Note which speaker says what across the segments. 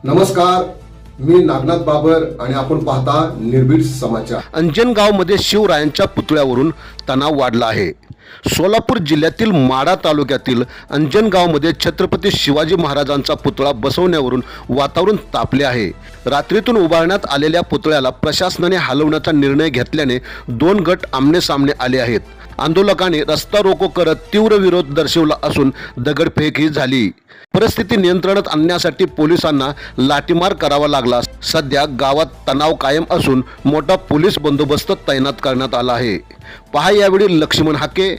Speaker 1: नमस्कार, मी नागनाथ बाबर आणि आपण पाहता निर्भीड समाचार।
Speaker 2: अंजनगावमध्ये शिवरायांच्या पुतळ्यावरून तणाव वाढला आहे। सोलापूर जिल्ह्यातील माढा तालुक्यातील अंजनगावमध्ये छत्रपती शिवाजी महाराजांचा पुतळा बसवण्यावरून वातावरण तापले आहे। रात्रीतून उभारण्यात आलेल्या पुतळ्याला प्रशासनाने हलवण्याचा निर्णय घेतल्याने दोन गट आमने-सामने आले आहेत। आंदोलकांनी रस्ता रोको करत तीव्र विरोध दर्शवला असून दगडफेकही झाली। परिस्थिती नियंत्रणात आणण्यासाठी पोलिसांना लाठीमार करावा लागला। सध्या गावात तणाव कायम असून मोठा पोलीस बंदोबस्त तैनात करण्यात आला आहे। पहा यावेळी लक्ष्मण हाके,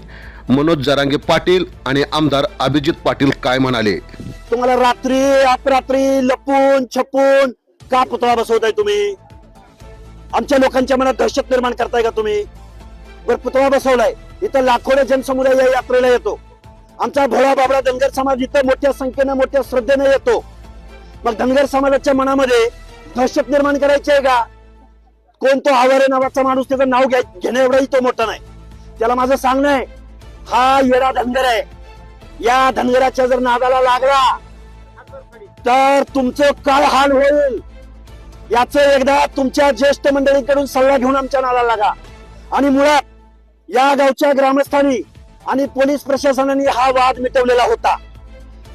Speaker 2: मनोज जरांगे पाटील आणि आमदार अभिजित पाटील काय म्हणाले।
Speaker 3: तुम्हाला रात्री अपरात्री लपून छपून का पुतळा बसवताय तुम्ही? आमच्या लोकांच्या मनात दहशत निर्माण करताय का तुम्ही? बर पुतळा बसवलाय, इथं लाखोने जनसमुदाय या यात्रेला येतो। आमचा भोळा बाबळा धनगर समाज इथं मोठ्या संख्येने मोठ्या श्रद्धेने येतो। मग धनगर समाजाच्या मनामध्ये दहशत निर्माण करायची आहे का? कोण तो आवारे नावाचा माणूस, त्याचं नाव घेण्या एवढाही तो मोठा नाही। त्याला माझं सांगणं आहे, हा येडा धनगर आहे। या धनगराच्या जर नादाला लागला तर तुमचं काय हाल होईल याचं एकदा तुमच्या ज्येष्ठ मंडळींकडून सल्ला घेऊन आमच्या नादाला लागा। आणि मुळात या गावच्या ग्रामस्थांनी आणि पोलीस प्रशासनाने हा वाद मिटवलेला होता,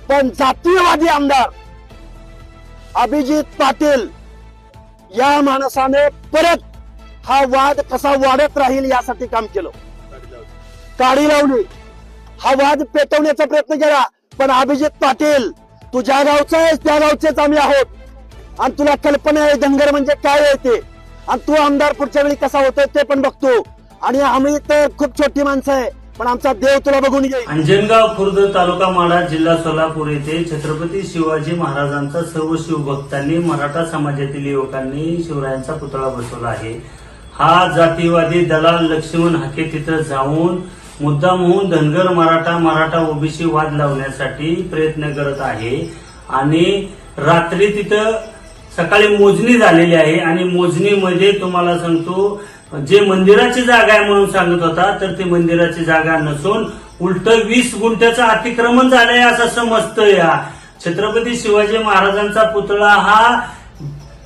Speaker 3: पण जातीयवादी आमदार अभिजित पाटील या माणसाने परत हा वाद कसा वाढत राहील यासाठी काम केलं, काडी लावली, हा वाद पेटवण्याचा प्रयत्न केला। पण अभिजित पाटील, तू ज्या गावचा आहेस त्या गावचेच आम्ही आहोत आणि तुला कल्पना आहे धनगर म्हणजे काय आहे ते, आणि तू आमदार पुढच्या वेळी कसा होतोय ते पण बघतो। आणि आम्ही तर खूप छोटी माणसं आहे, पण आमचा देव तुला बघून येईल।
Speaker 4: अंजनगाव खुर्द, तालुका माढा, जिल्हा सोलापूर येथे छत्रपती शिवाजी महाराजांचा सर्व शिवभक्तांनी, मराठा समाजातील युवकांनी शिवरायांचा पुतळा बसवला आहे। हा जातीवादी दलाल लक्ष्मण हाके तिथं जाऊन मुद्दाम होऊन धनगर मराठा ओबीसी वाद लावण्यासाठी प्रयत्न करत आहे। आणि रात्री तिथं सकाळी मोजणी झालेली आहे आणि मोजणीमध्ये तुम्हाला सांगतो, जे मंदिराची जागा आहे म्हणून सांगत होता, तर ती मंदिराची जागा नसून उलट 20 गुंठ्याचं अतिक्रमण झालंय असं समजतं। या छत्रपती शिवाजी महाराजांचा पुतळा हा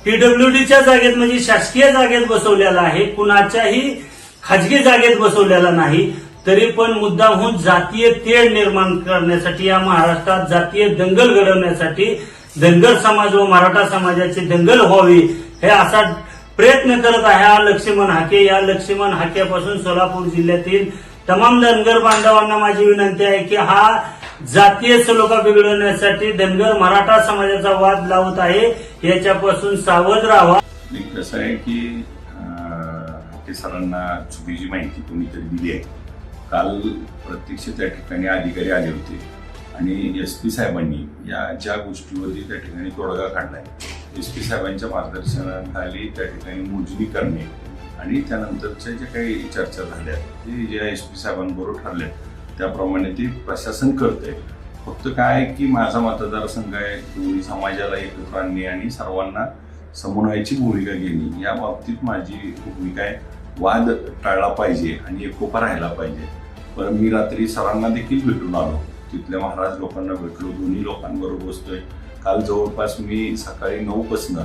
Speaker 4: पीडब्ल्यूडीच्या जागेत म्हणजे शासकीय जागेत बसवलेला आहे, कुणाच्याही खाजगी जागेत बसवलेला नाही। तरी पण मुद्दामहून जातीय तेढ निर्माण करण्यासाठी, या महाराष्ट्रात जातीय दंगल घडवण्यासाठी, धनगर समाज व मराठा समाजाची दंगल व्हावी हे असा प्रयत्न करत आहे हा लक्ष्मण हाके। या लक्ष्मण हाक्यापासून सोलापूर जिल्ह्यातील तमाम धनगर बांधवांना माझी विनंती आहे की हा जातीय सलोखा बिघडवण्यासाठी धनगर मराठा समाजाचा वाद लावत आहे, याच्यापासून सावध राहावा।
Speaker 5: कसं आहे की हाके सरांना चुकीची माहिती कोणीतरी दिली आहे। काल प्रत्यक्ष त्या ठिकाणी अधिकारी आले होते आणि SP साहेबांनी या ज्या गोष्टीवरती त्या ठिकाणी तोडगा काढलाय, SP साहेबांच्या मार्गदर्शनाखाली त्या ठिकाणी मोजणी करणे आणि त्यानंतरच्या ज्या काही चर्चा झाल्या ते ज्या SP साहेबांबरोबर ठरल्या त्याप्रमाणे ते प्रशासन करतंय। फक्त काय की माझा मतदारसंघ आहे, दोन्ही समाजाला एकत्र आणणे आणि सर्वांना समन्वयाची भूमिका घेणे, या बाबतीत माझी भूमिका आहे। वाद टाळला पाहिजे आणि एकोपा राहायला पाहिजे। पण मी रात्री सरांना देखील भेटून आलो, तिथल्या महाराज लोकांना भेटलो, दोन्ही लोकांबरोबर बसतोय। काल जवळपास मी सकाळी 9 पासून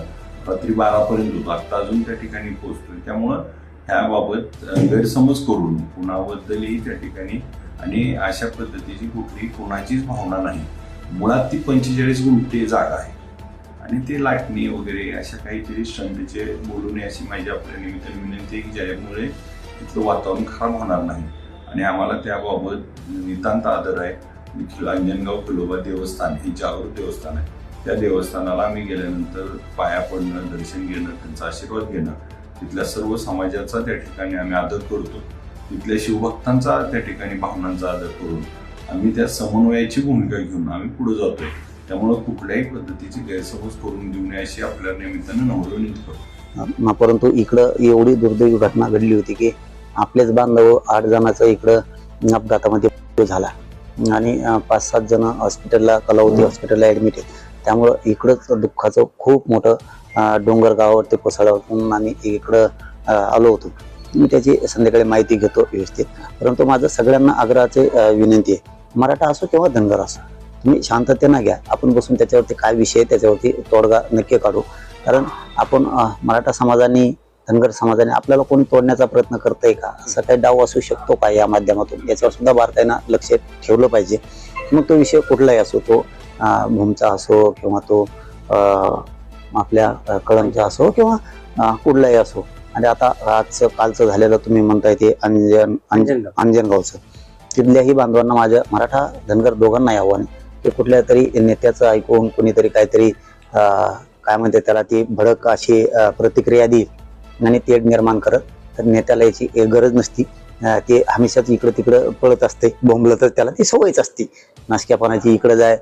Speaker 5: रात्री 12 पर्यंत होतो, आता अजून त्या ठिकाणी पोहोचतोय। त्यामुळं ह्याबाबत गैरसमज करून कुणाबद्दलही त्या ठिकाणी आणि अशा पद्धतीची कुठली कोणाचीच भावना नाही। मुळात ती 45 गुंठे जागा आहे आणि ते लाटणी वगैरे अशा काहीतरी स्टंटचे बोलू नये अशी माझी आपल्या निमित्ताने विनंती आहे की ज्यामुळे तिथलं वातावरण खराब होणार नाही। आणि आम्हाला त्याबाबत नितांत आदर आहे। अंजनगाव खिलोबा देवस्थान हे जागृत देवस्थान आहे, त्या देवस्थानाला आम्ही गेल्यानंतर पाया पडणं, दर्शन घेणं, त्यांचा आशीर्वाद घेणं, तिथल्या सर्व समाजाचा त्या ठिकाणी आम्ही आदर करतो, तिथल्या शिवभक्तांचा त्या ठिकाणी भावनांचा आदर करून आम्ही त्या समन्वयाची भूमिका घेऊन आम्ही पुढे जातोय। त्यामुळे कुठल्याही पद्धतीची गैरसमज करून देऊ नये अशी आपल्या निमित्तानं नम्र विनंती करतो।
Speaker 6: परंतु इकडं एवढी दुर्दैवी घटना घडली होती की आपलेच बांधव 8 जणांचा इकडं अपघातामध्ये झाला आणि 5-7 जण हॉस्पिटलला, कलावती हॉस्पिटलला ऍडमिट आहे। त्यामुळं इकडं दुःखाचं खूप मोठं डोंगर गावावरती कोसळून आम्ही इकडं आलो होतो। मी त्याची संध्याकाळी माहिती घेतो व्यवस्थित। परंतु माझं सगळ्यांना आग्रहाचे विनंती आहे, मराठा असो किंवा धनगर असो, तुम्ही शांततेनं घ्या, आपण बसून त्याच्यावरती काय विषय आहे त्याच्यावरती तोडगा नक्की काढू. कारण आपण मराठा समाजाने, धनगर समाजाने आपल्याला कोणी तोडण्याचा प्रयत्न करतंय का, असं काही डाव असू शकतो का या माध्यमातून, याच्यावर सुद्धा भारतानं लक्ष ठेवलं पाहिजे. मग तो विषय कुठलाही असो, तो भूमचा असो किंवा तो आपल्या कळमचा असो किंवा कुठलाही असो. आणि आता आजचं कालचं झालेलं तुम्ही म्हणताय ते अंजनगावचं, तिथल्याही बांधवांना, माझ्या मराठा धनगर दोघांनाही आव्हान आहे की कुठल्या तरी नेत्याचं ऐकून कोणीतरी काहीतरी काय म्हणते त्याला, ती भडक अशी प्रतिक्रिया देईल आणि तेढ निर्माण करत, तर नेत्याला याची गरज नसती. ते हमेशाच इकडं तिकडं पळत असते, बोंबलं तर त्याला ती सवयच असते नाशक्यापणाची. इकडं जाय,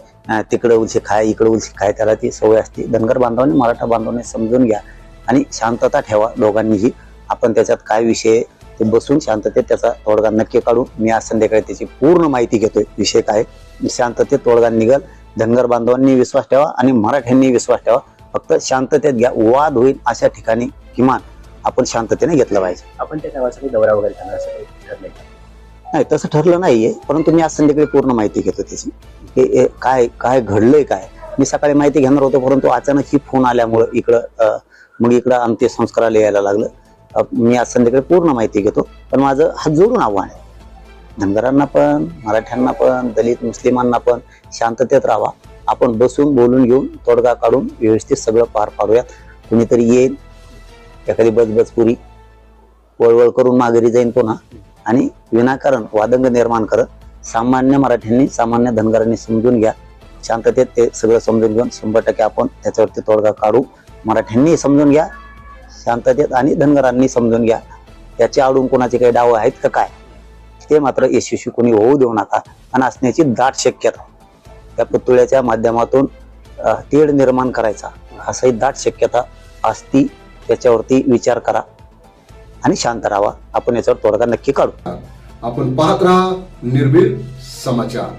Speaker 6: तिकडं उलशी खाय, इकडं उलशी खाय, त्याला ती सवय असते. धनगर बांधवांनी, मराठा बांधवांनी समजून घ्या आणि शांतता ठेवा दोघांनीही. आपण त्याच्यात काय विषय ते बसून शांततेत त्याचा तोडगा नक्की काढू. मी आज संध्याकाळी त्याची पूर्ण माहिती घेतोय, विषय काय, शांततेत तोडगा निघल. धनगर बांधवांनी विश्वास ठेवा आणि मराठ्यांनी विश्वास ठेवा. फक्त शांततेत घ्या, वाद होईल अशा ठिकाणी किमान आपण शांततेने घेतलं पाहिजे.
Speaker 7: आपण त्या गावासाठी दौरा वगैरे करणार असं काही ठरलंय का?
Speaker 6: नाही, तसं ठरलं नाहीये, परंतु मी आज संध्याकाळी पूर्ण माहिती घेतो त्याची, की काय काय घडलंय काय. मी सकाळी माहिती घेणार होतो, परंतु अचानक ही फोन आल्यामुळं मग इकडं अंत्यसंस्काराला यायला लागलं. मी आज संध्याकाळी पूर्ण माहिती घेतो. पण माझं हात जोडून आव्हान आहे धनगरांना पण, मराठ्यांना पण, दलित मुस्लिमांना पण, शांततेत राहावा. आपण बसून बोलून घेऊन तोडगा काढून व्यवस्थित सगळं पार पाडूयात. कुणीतरी येईल, एखादी बजबजपुरी वळवळ करून माघारी जाईन पुन्हा आणि विनाकारण वादंग निर्माण करत सामान्य मराठ्यांनी, सामान्य धनगरांनी समजून घ्या. शांततेत ते सगळं समजून घेऊन 100% आपण त्याच्यावरती तोडगा काढू. मराठ्यांनी समजून घ्या शांततेत आणि धनगरांनी समजून घ्या. त्याच्या आडून कोणाचे काही डाव आहेत का काय, ते मात्र यशस्वी कोणी होऊ देऊ नका. आणि असण्याची दाट शक्यता त्या पुतळ्याच्या माध्यमातून तेढ निर्माण करायचा असाही दाट शक्यता असती. त्याच्यावरती विचार करा आणि शांत राहावा. आपण याच्यावर तोडगा नक्की काढू.
Speaker 1: आपण पाहत राहा निर्भीड समाचार.